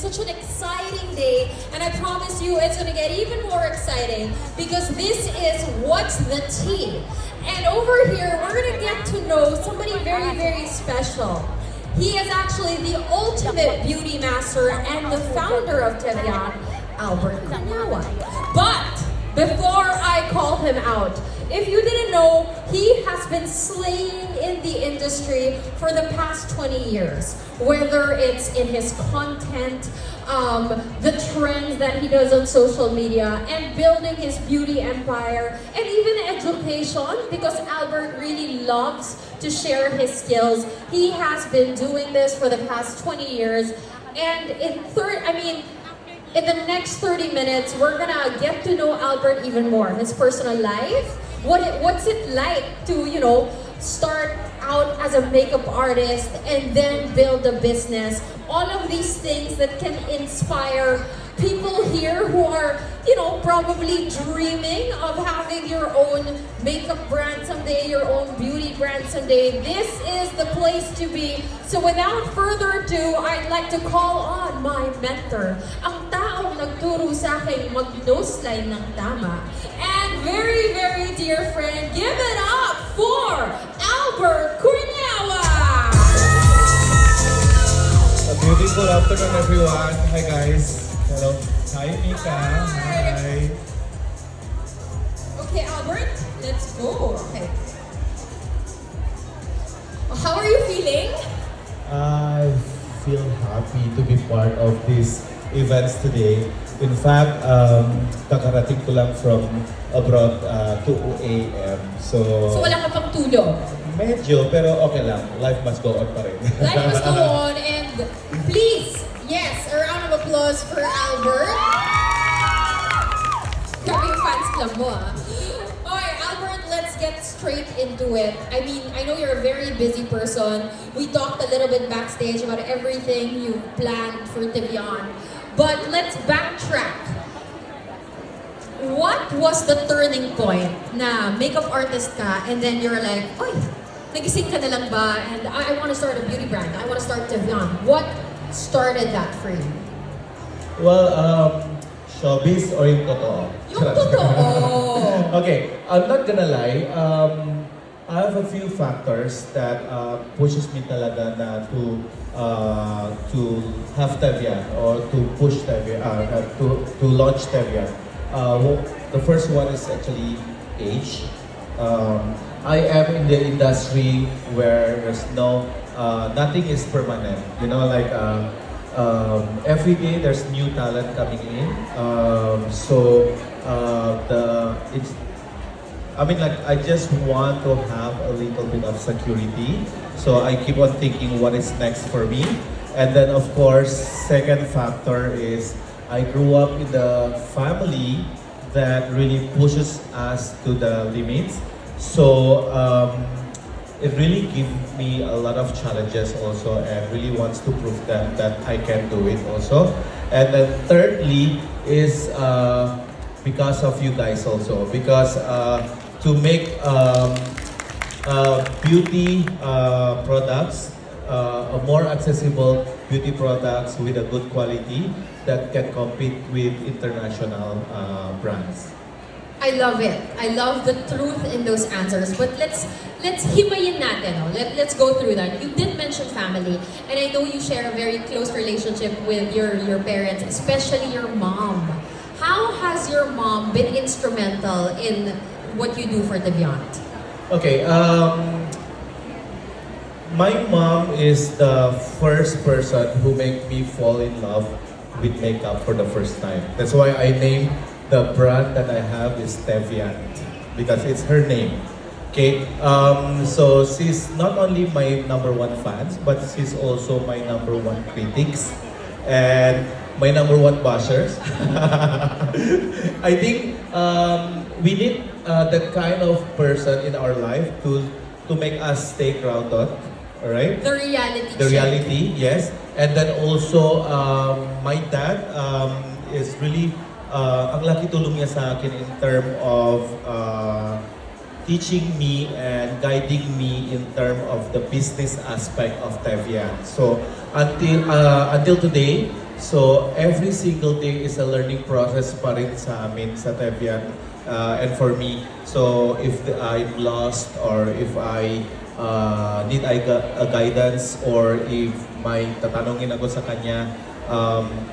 It's such an exciting day, and I promise you it's gonna get even more exciting because this is What's the Tea. And over here, we're gonna get to know somebody very, very special. He is actually the ultimate beauty master and the founder of Teviant, ALBERT KURNIAWAN. But before I call him out, if you didn't know, he has been slaying in the industry for the past 20 years. Whether it's in his content, the trends that he does on social media, and building his beauty empire, and even education, because Albert really loves to share his skills. He has been doing this for the past 20 years. And in the next 30 minutes, we're gonna get to know Albert even more, his personal life, what's it like to, start out as a makeup artist and then build a business. All of these things that can inspire people here who are, probably dreaming of having your own makeup brand someday, your own beauty brand someday. This is the place to be. So without further ado, I'd like to call on my mentor, ang taong nagturo sa akin mag-nose line ng tama. And very, very dear friend, give it up for ALBERT KURNIAWAN! A beautiful afternoon, everyone. Hi, guys. Hello. Hi, Mika. Hi. Okay, Albert, let's go. Okay. How are you feeling? I feel happy to be part of these events today. In fact, kakarating ko lang from abroad 2 a.m. So wala ka pang tulog? Medyo, pero okay lang. Life must go on pa rin. Life must go on, and please, yes, a round of applause for Albert. Grabe yung fans club mo, ah. Okay, Albert, let's get straight into it. I mean, I know you're a very busy person. We talked a little bit backstage about everything you planned for Teviant. But let's backtrack. What was the turning point na makeup artist ka and then you're like, oy, nagising ka na lang ba? And I want to start a beauty brand. I want to start Teviant. What started that for you? Well, showbiz or yung totoo? Yung totoo! Okay, I'm not gonna lie. I have a few factors that pushes me talaga na to have Teviant or to push Teviant, to launch Teviant. The first one is actually age. I am in the industry where there's nothing is permanent. Every day there's new talent coming in. I just want to have a little bit of security. So I keep on thinking what is next for me. And then of course, second factor is I grew up in the family that really pushes us to the limits. So it really gives me a lot of challenges also, and really wants to prove them that I can do it also. And then thirdly is because of you guys also, because to make beauty products, more accessible beauty products with a good quality that can compete with international brands. I love it. I love the truth in those answers. But let's himayin natin. No? Let's go through that. You did mention family, and I know you share a very close relationship with your parents, especially your mom. How has your mom been instrumental in what you do for Teviant? Okay, my mom is the first person who made me fall in love with makeup for the first time. That's why I named the brand that I have is Teviant, because it's her name. Okay, so she's not only my number one fans, but she's also my number one critics and my number one bashers. I think we need the kind of person in our life to make us stay grounded. All right. The reality. The reality, yes. And then also, my dad is really ang laki tulong niya sa akin in term of teaching me and guiding me in term of the business aspect of Teviant. So until today, So every single day is a learning process pa rin sa amin sa Teviant and for me. So if I'm lost or if I need a guidance or if may tatanungin ako sa kanya,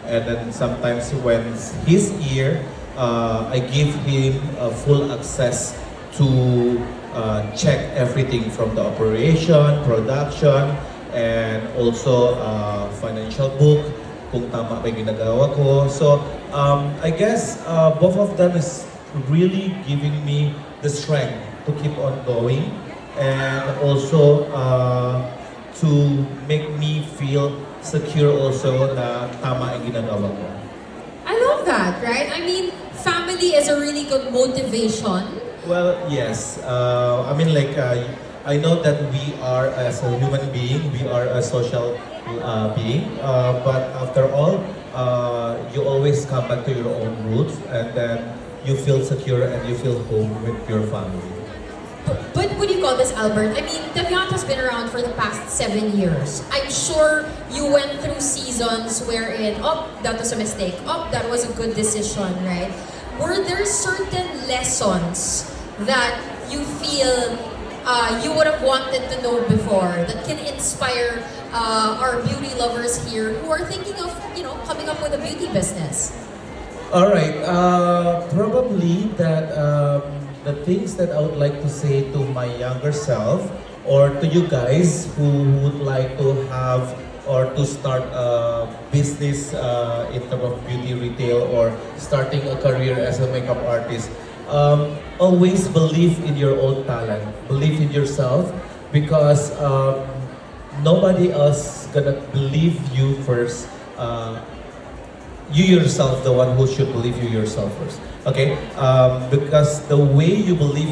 and then sometimes when he's here, I give him full access to check everything from the operation, production, and also financial book, kung tama ba yung ginagawa ko. So, I guess both of them is really giving me the strength to keep on going and also to make me feel secure also na tama ang ginagawa ko. I love that, right? I mean, family is a really good motivation. Well, yes. I mean, like, I know that we are, as a human being, we are a social being. But after all, you always come back to your own roots and then you feel secure and you feel home with your family. But what do you call this, Albert? I mean, Teviant has been around for the past 7 years. I'm sure you went through seasons wherein, oh, that was a mistake. Oh, that was a good decision, right? Were there certain lessons that you feel you would have wanted to know before that can inspire our beauty lovers here who are thinking of, coming up with a beauty business? All right. Probably that the things that I would like to say to my younger self or to you guys who would like to have or to start a business in terms of beauty retail or starting a career as a makeup artist, always believe in your own talent, believe in yourself because nobody else gonna believe you first. You yourself, the one who should believe you yourself first. Okay, because the way you believe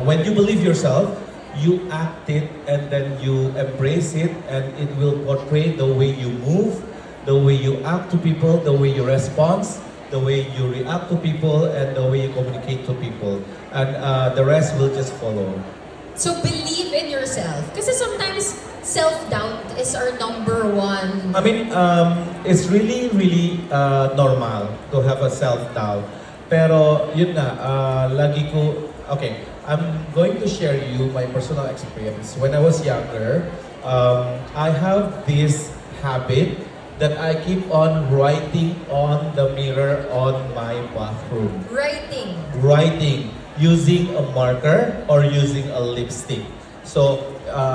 when you believe yourself, you act it and then you embrace it, and it will portray the way you move, the way you act to people, the way you respond, the way you react to people, and the way you communicate to people, and the rest will just follow. So believe in yourself. Kasi sometimes self-doubt is our number one. I mean, it's really, really normal to have a self-doubt. Pero yun na, lagi ko, okay, I'm going to share you my personal experience. When I was younger, I have this habit that I keep on writing on the mirror on my bathroom. Writing using a marker or using a lipstick. So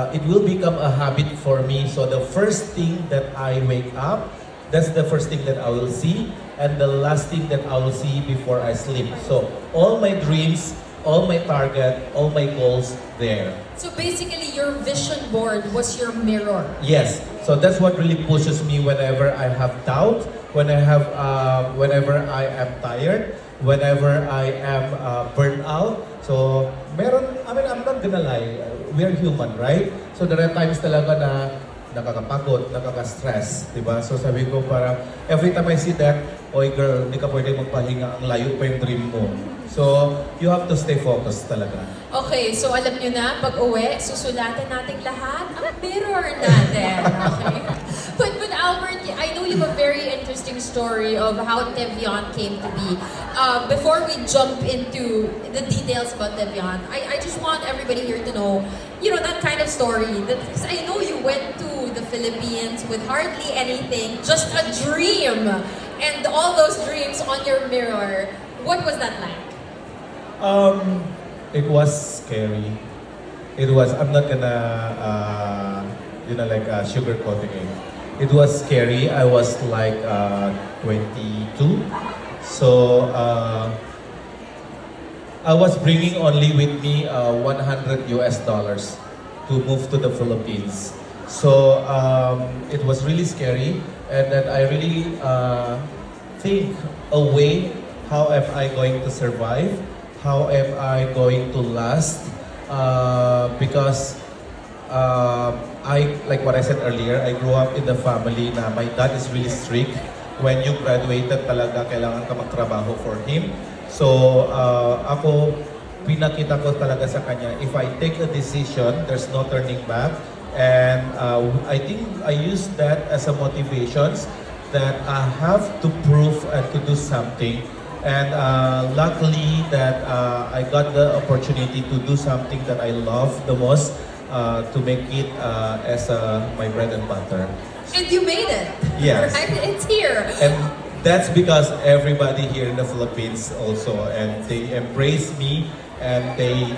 it will become a habit for me. So the first thing that I wake up, that's the first thing that I will see, and the last thing that I will see before I sleep. So all my dreams, all my target, all my goals there. So basically, your vision board was your mirror. Yes. So that's what really pushes me whenever I have doubt, whenever I am tired, whenever I am burnt out. So I mean, I'm not gonna lie, we are human, right? So there are times talaga na nakakapagod, nakaka-stress, di ba? So sabi ko para, every time I see that, oy girl, hindi ka pwede magpahinga, ang layo pa yung dream mo. So, you have to stay focused talaga. Okay, so alam nyo na, pag uwi, susulatan natin lahat ang mirror natin. Okay? But Albert, I know you have a very interesting story of how Teviant came to be. Before we jump into the details about Teviant, I just want everybody here to know, that kind of story. Because I know you went to the Philippines with hardly anything, just a dream. And all those dreams on your mirror, what was that like? It was scary. I'm not gonna, sugarcoating it. It was scary. I was like 22. So, I was bringing only with me $100 to move to the Philippines. So, it was really scary. And then I really think a way, how am I going to survive? How am I going to last? Because like what I said earlier, I grew up in the family na my dad is really strict. When you graduated talaga, kailangan ka magtrabaho for him. So, ako, pinakita ko talaga sa kanya, if I take a decision, there's no turning back. And I think I used that as a motivation that I have to prove and to do something. And luckily that I got the opportunity to do something that I love the most, to make it as my bread and butter. And you made it. Yes. Right? It's here. And that's because everybody here in the Philippines also, and they embrace me, and they,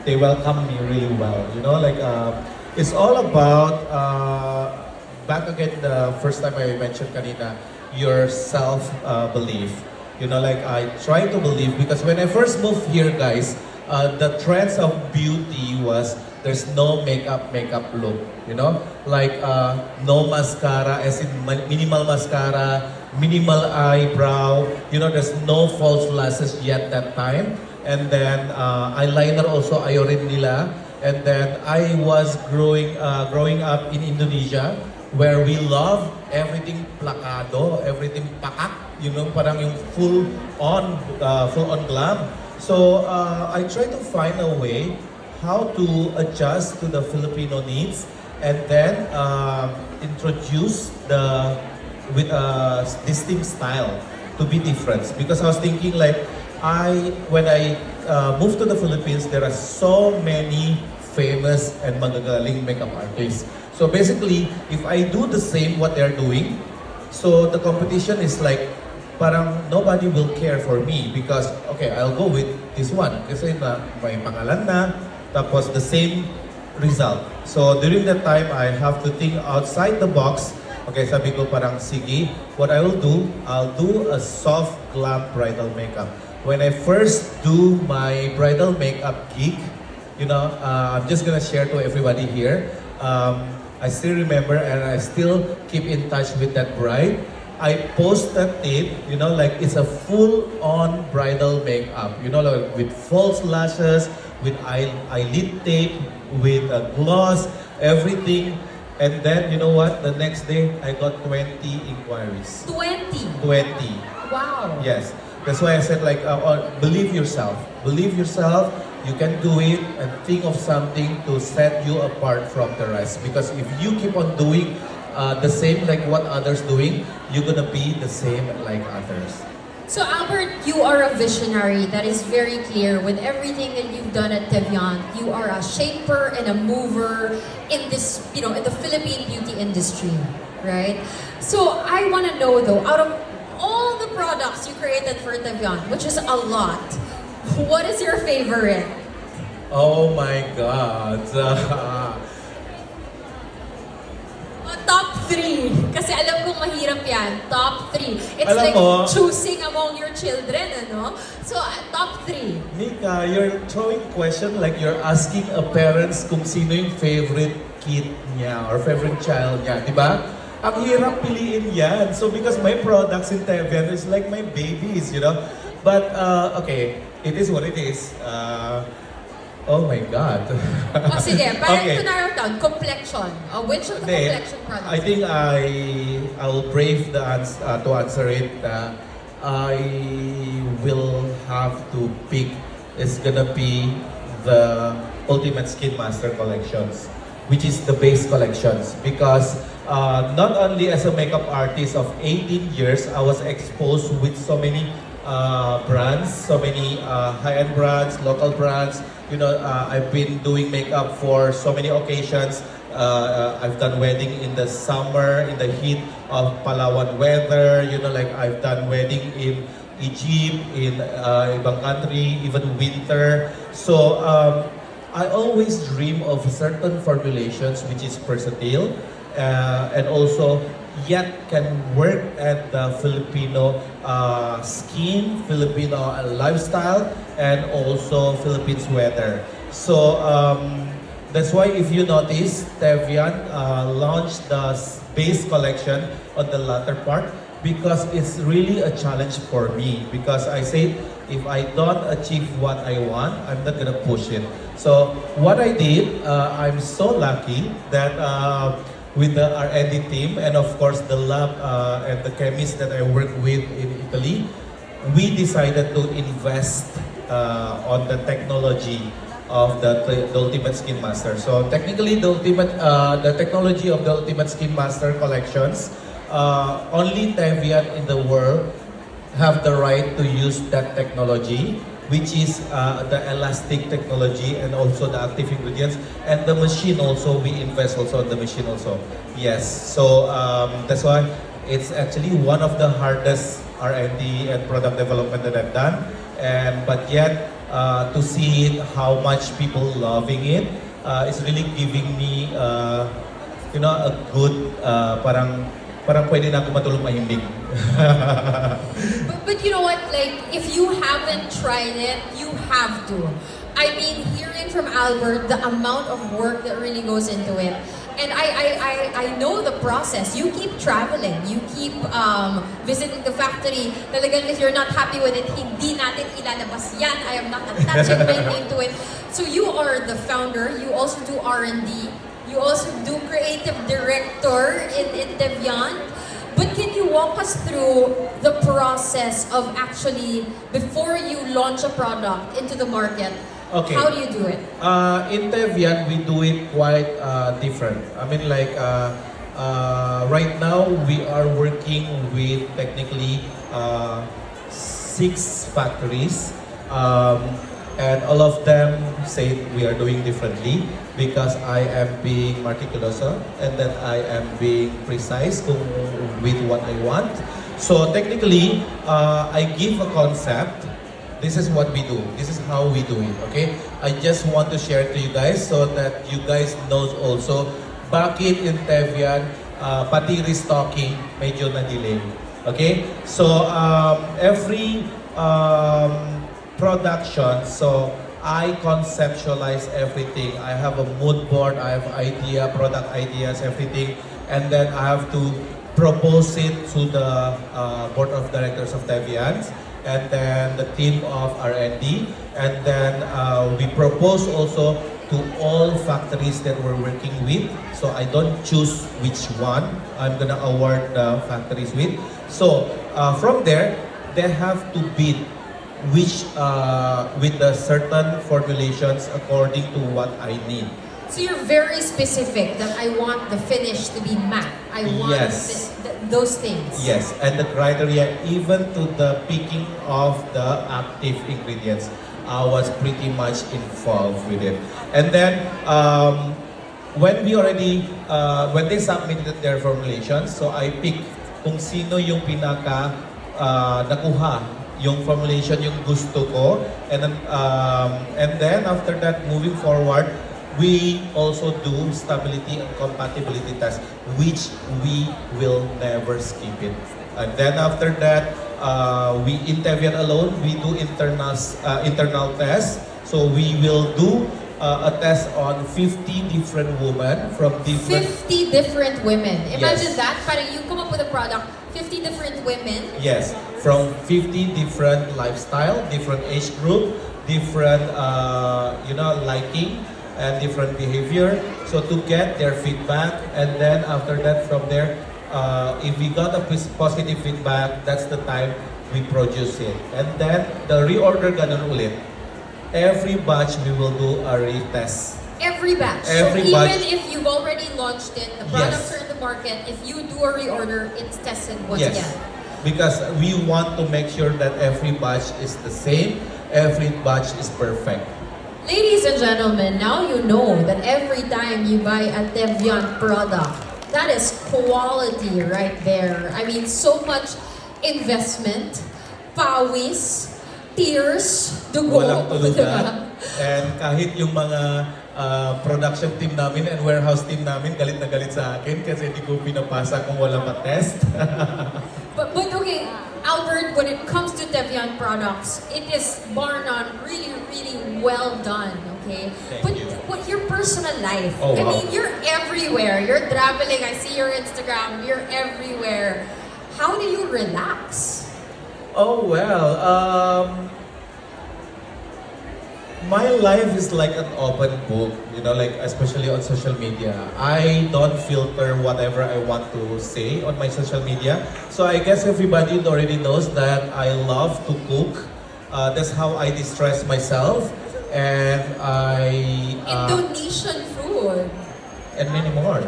they welcome me really well. It's all about, back again, the first time I mentioned kanina, your self-belief. I try to believe, because when I first moved here, guys, the trends of beauty was there's no makeup look, no mascara, as in minimal mascara, minimal eyebrow, there's no false lashes yet that time. And then eyeliner also ayaw rin nila. And then I was growing up in Indonesia, where we love everything plakado, everything pakak, parang yung full on glam. So I try to find a way how to adjust to the Filipino needs, and then introduce with a distinct style to be different. Because I was thinking when I moved to the Philippines, there are so many famous and magagaling makeup artists. So basically, if I do the same what they're doing, so the competition is parang nobody will care for me, because okay, I'll go with this one kasi may pangalan na, tapos the same result. So during that time, I have to think outside the box. Okay, sabi ko parang sige, what I will do, I'll do a soft glam bridal makeup. When I first do my bridal makeup gig, I'm just gonna share to everybody here. I still remember, and I still keep in touch with that bride. I posted it, it's a full-on bridal makeup, with false lashes, with eyelid tape, with a gloss, everything. And then, you know what? The next day, I got 20 inquiries. 20? 20. Wow. Yes. That's why I said believe yourself. Believe yourself. You can do it, and think of something to set you apart from the rest. Because if you keep on doing the same like what others doing, you're gonna be the same like others. So Albert, you are a visionary. That is very clear with everything that you've done at Teviant. You are a shaper and a mover in this, in the Philippine beauty industry, right? So I want to know though, out of all the products you created for Teviant, which is a lot, what is your favorite? Oh my God. Top 3. Kasi alam kong mahirap yan. Top 3. It's Alam like mo, choosing among your children, ano? So, top 3. Nika, you're throwing question like you're asking a parents kung sino yung favorite kid niya or favorite child niya, di ba? Ang hirap piliin yan. So because my products in Teviant is like my babies, But, okay, it is what it is. Oh my God. Sige, para Okay. to narrow down, complexion. Which of the complexion products? I think I'll brave to answer it. I will have to pick. It's gonna be the Ultimate Skin Master collections, which is the base collections. Because not only as a makeup artist of 18 years, I was exposed with so many brands, so many high-end brands, local brands. I've been doing makeup for so many occasions. I've done wedding in the summer, in the heat of Palawan weather. I've done wedding in Egypt, in ibang country, even winter. So I always dream of certain formulations which is versatile, and also yet can work at the Filipino skin, Filipino lifestyle, and also Philippines weather. So that's why if you notice, Teviant launched the base collection on the latter part, because it's really a challenge for me. Because I say, if I don't achieve what I want, I'm not gonna push it. So what I did, I'm so lucky that with the R&D team, and of course the lab and the chemists that I work with in Italy, we decided to invest on the technology of the Ultimate Skin Master. So technically, the technology of the Ultimate Skin Master collections, only Teviant in the world have the right to use that technology, which is the elastic technology and also the active ingredients, and the machine also, we invest also in the machine also. Yes, so that's why it's actually one of the hardest R&D and product development that I've done, and but yet to see it, how much people loving it, it's really giving me a good parang pwede na ako matulog mahimbing. But you know what? Like, if you haven't tried it, you have to. I mean, hearing from Albert, the amount of work that really goes into it. And I know the process. You keep traveling. You keep visiting the factory. Talagang if you're not happy with it, hindi natin ilalabas yan. I am not attaching my name to it. So you are the founder. You also do R&D. You also do creative director in Teviant. But can you walk us through the process of actually, before you launch a product into the market, Okay. how do you do it? In Teviant, we do it quite different. I mean, like right now, we are working with technically 6 factories, and all of them say we are doing differently because I am being meticulous and then I am being precise with what I want. So technically, I give a concept. This is what we do. This is how we do it, okay? I just want to share to you guys so that you guys know also, bakit in Teviant, pati restocking, medyo na-delay. Okay? So, every production, so I conceptualize everything. I have a mood board, I have idea, product ideas, everything. And then I have to propose it to the board of directors of Teviant, and then the team of R&D, and then we propose also to all factories that we're working with. So I don't choose which one I'm gonna award the factories with. So from there, they have to bid which with the certain formulations according to what I need. So you're very specific that I want the finish to be matte. I want Yes. those things. Yes, and the criteria, even to the picking of the active ingredients, I was pretty much involved with it. And then when they submitted their formulations, so I pick kung sino yung pinaka nakuha yung formulation yung gusto ko, and then after that, moving forward, we also do stability and compatibility tests, which we will never skip it. And then after that, we in Teviant alone, we do internal tests. So we will do a test on 50 different women from different... 50 different women. Imagine Yes. that. Parang you come up with a product, 50 different women. Yes, from 50 different lifestyle, different age group, different liking, and different behavior. So to get their feedback, and then after that, from there, if we got a positive feedback, that's the time we produce it. And then the reorder ganun ulit. Every batch we will do a retest. Every batch. Every so batch. even if you've already launched it, the products Yes. are in the market, if you do a reorder, it's tested once Yes, again. because we want to make sure that every batch is the same, every batch is perfect. Ladies and gentlemen, now you know that every time you buy a Teviant product, that is quality right there. I mean, so much investment, pawis, tears, dugo. Walang tulugan. diba? And kahit yung mga production team namin and warehouse team namin galit na galit sa akin kasi hindi ko pinapasa kung wala pa test. But okay, Albert, when it comes to Teviant products, it is bar none really, really well done, okay? Thank but you. what your personal life? Oh, I wow. mean, you're everywhere. You're traveling. I see your Instagram. You're everywhere. How do you relax? Oh well, my life is like an open book, like especially on social media. I don't filter whatever I want to say on my social media. So I guess everybody already knows that I love to cook. That's how I distress myself. and Indonesian food. and many more.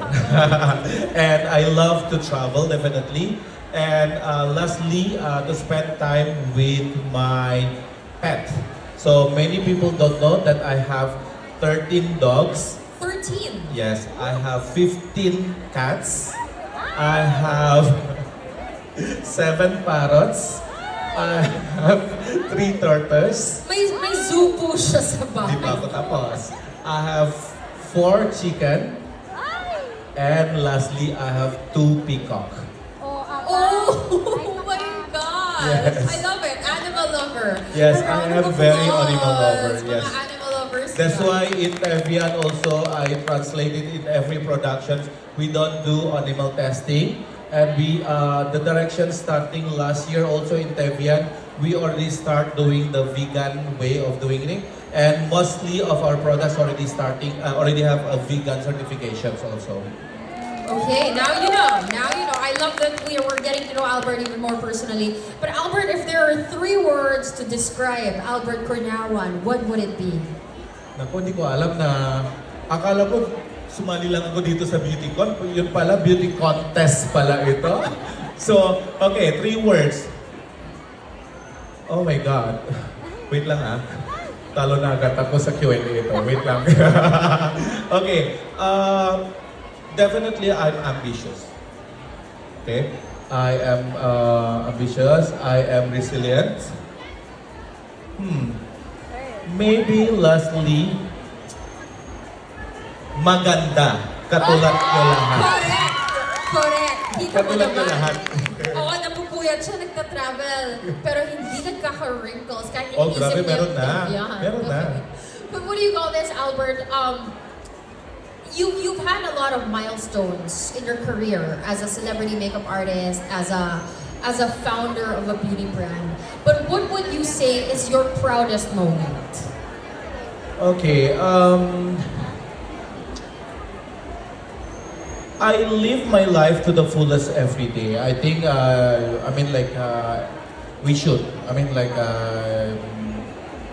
And I love to travel, definitely. And lastly, to spend time with my pet. So many people don't know that I have 13 dogs. 13. Yes, I have 15 cats. I have 7 parrots. I have 3 tortoises. May zoo po siya sa Di bahay. pa ako tapos. I have 4 chicken. And lastly, I have 2 peacock. Oh my God! Yes. I love it. Animal lover. Yes, A round I am of very applause, animal lover, yes. Mga animal lovers. That's yan. why in Teviant also, I translated in every production, we don't do animal testing. And we, the direction starting last year also in Teviant, we already start doing the vegan way of doing it. And mostly of our products already have a vegan certifications also. Okay, now you know. Now you know. I love that we're getting to know Albert even more personally. But Albert, if there are 3 words to describe Albert Kurniawan, what would it be? Naku, hindi ko alam na, akala ko sumali lang ako dito sa beauty con. Yun pala, beauty contest pala ito. So, okay, 3 words. Oh my God. Wait lang ah. Talo na agad ako sa Q&A ito. Wait lang. Okay. Definitely, I'm ambitious. Okay? I am ambitious. I am resilient. Maybe lastly, maganda. Katulad nyo lahat. Correct! Correct! Kita mo Katulad nyo naman. lahat. Oo, napupuyat siya, nagta-travel. Pero hindi nagkaka-wrinkles. Kahit Oh, iniisip grabe, niya meron yung na. Teviant. Meron na. But what do you call this, Albert? You've had a lot of milestones in your career as a celebrity makeup artist, as a founder of a beauty brand. But what would you say is your proudest moment? Okay, I live my life to the fullest every day. I think, we should.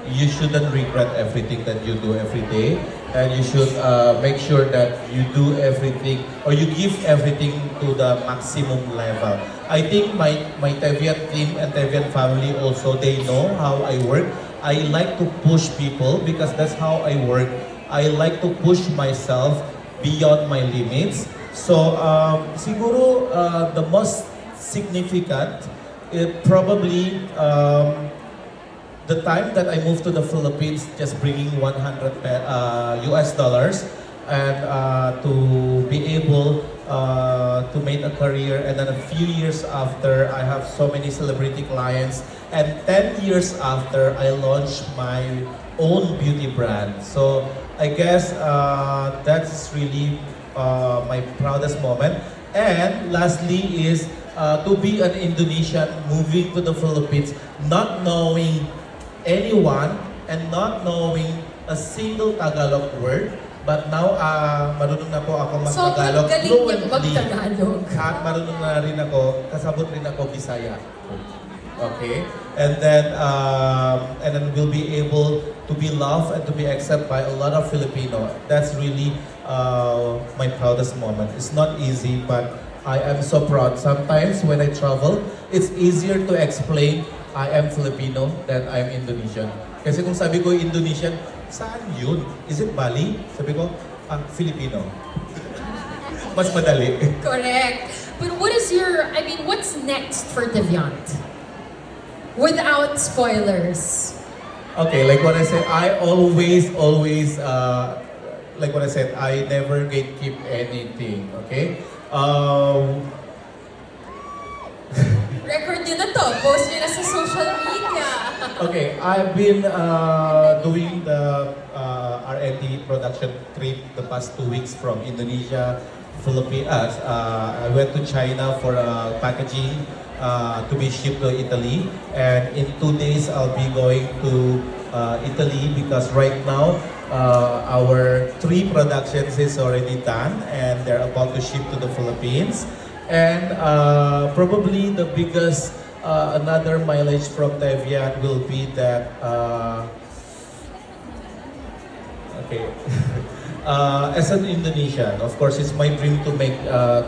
You shouldn't regret everything that you do every day. And you should make sure that you do everything, or you give everything to the maximum level. I think my Teviant team and Teviant family also, they know how I work. I like to push people because that's how I work. I like to push myself beyond my limits. So, siguro, the most significant, probably, the time that I moved to the Philippines, just bringing 100 US dollars, and to be able to make a career, and then a few years after, I have so many celebrity clients, and 10 years after, I launched my own beauty brand. So I guess that's really my proudest moment. And lastly is to be an Indonesian moving to the Philippines, not knowing anyone and not knowing a single Tagalog word. But now, marunong na po ako mag-Tagalog So, galing niya fluently. mag-Tagalog. At marunong na rin ako, kasabot rin ako Bisaya. Okay? And then we'll be able to be loved and to be accepted by a lot of Filipino. That's really my proudest moment. It's not easy, but I am so proud. Sometimes when I travel, it's easier to explain I am Filipino than I'm Indonesian. Kasi kung sabi ko Indonesian, saan yun? Is it Bali? Sabi ko, Filipino. Mas madali. Correct. But what's next for Teviant? Without spoilers. Okay, like what I said, I always, like what I said, I never gatekeep anything, okay? Record nyo na to. Post nyo na sa social media. Okay, I've been doing the R&D production trip the past 2 weeks from Indonesia, Philippines. I went to China for packaging to be shipped to Italy. And in 2 days, I'll be going to Italy because right now, our 3 productions is already done and they're about to ship to the Philippines. And probably the biggest another mileage from Teviant will be that Okay. As an Indonesian, of course, it's my dream to make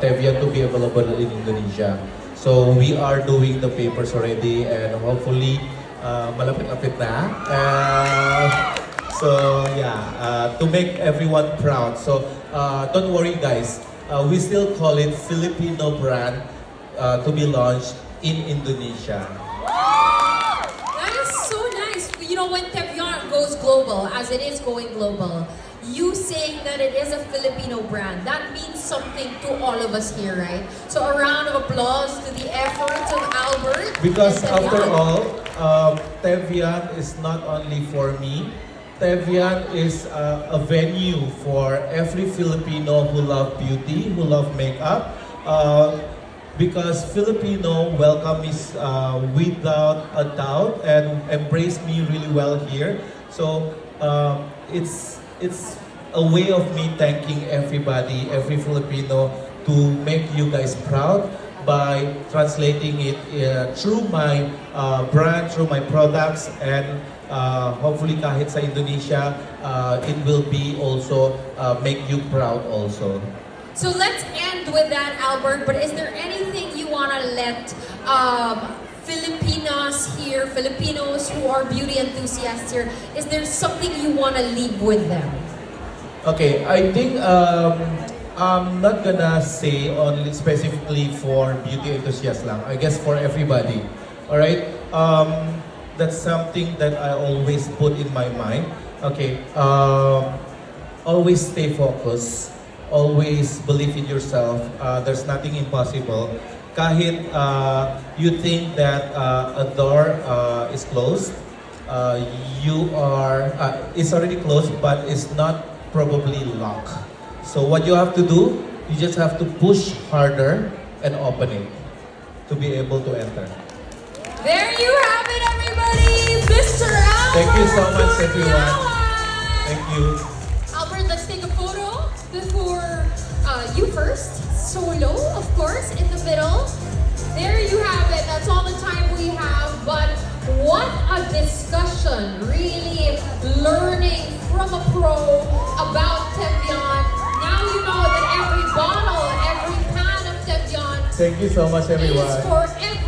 Teviant to be available in Indonesia. So we are doing the papers already, and hopefully, malapit-lapit na. So yeah, to make everyone proud. So don't worry, guys. We still call it Filipino brand to be launched in Indonesia. That is so nice. You know, when Teviant goes global, as it is going global, you saying that it is a Filipino brand, that means something to all of us here, right? So a round of applause to the efforts of Albert. Because and after Teviant. all, Teviant is not only for me. Teviant is a venue for every Filipino who love beauty, who love makeup. Because Filipino welcome me without a doubt and embrace me really well here. So it's a way of me thanking everybody, every Filipino, to make you guys proud by translating it through my brand, through my products, and hopefully kahit sa Indonesia, it will be also make you proud also. So let's end with that, Albert. But is there anything you want to let Filipinos here, Filipinos who are beauty enthusiasts here, is there something you want to leave with them? Okay, I think I'm not gonna say only specifically for beauty enthusiasts lang. I guess for everybody. Alright? That's something that I always put in my mind. Okay, always stay focused. Always believe in yourself. There's nothing impossible. Kahit you think that a door is closed, it's already closed, but it's not probably locked. So what you have to do, you just have to push harder and open it to be able to enter. There you have it, everybody! Mr. Albert Thank you so much, everyone. Kurniawan. Thank you. Albert, let's take a photo before you first. Solo, of course, in the middle. There you have it. That's all the time we have. But what a discussion. Really learning from a pro about Teviant. Now you know that every bottle, every pan of Teviant Thank you so much, everyone. is for every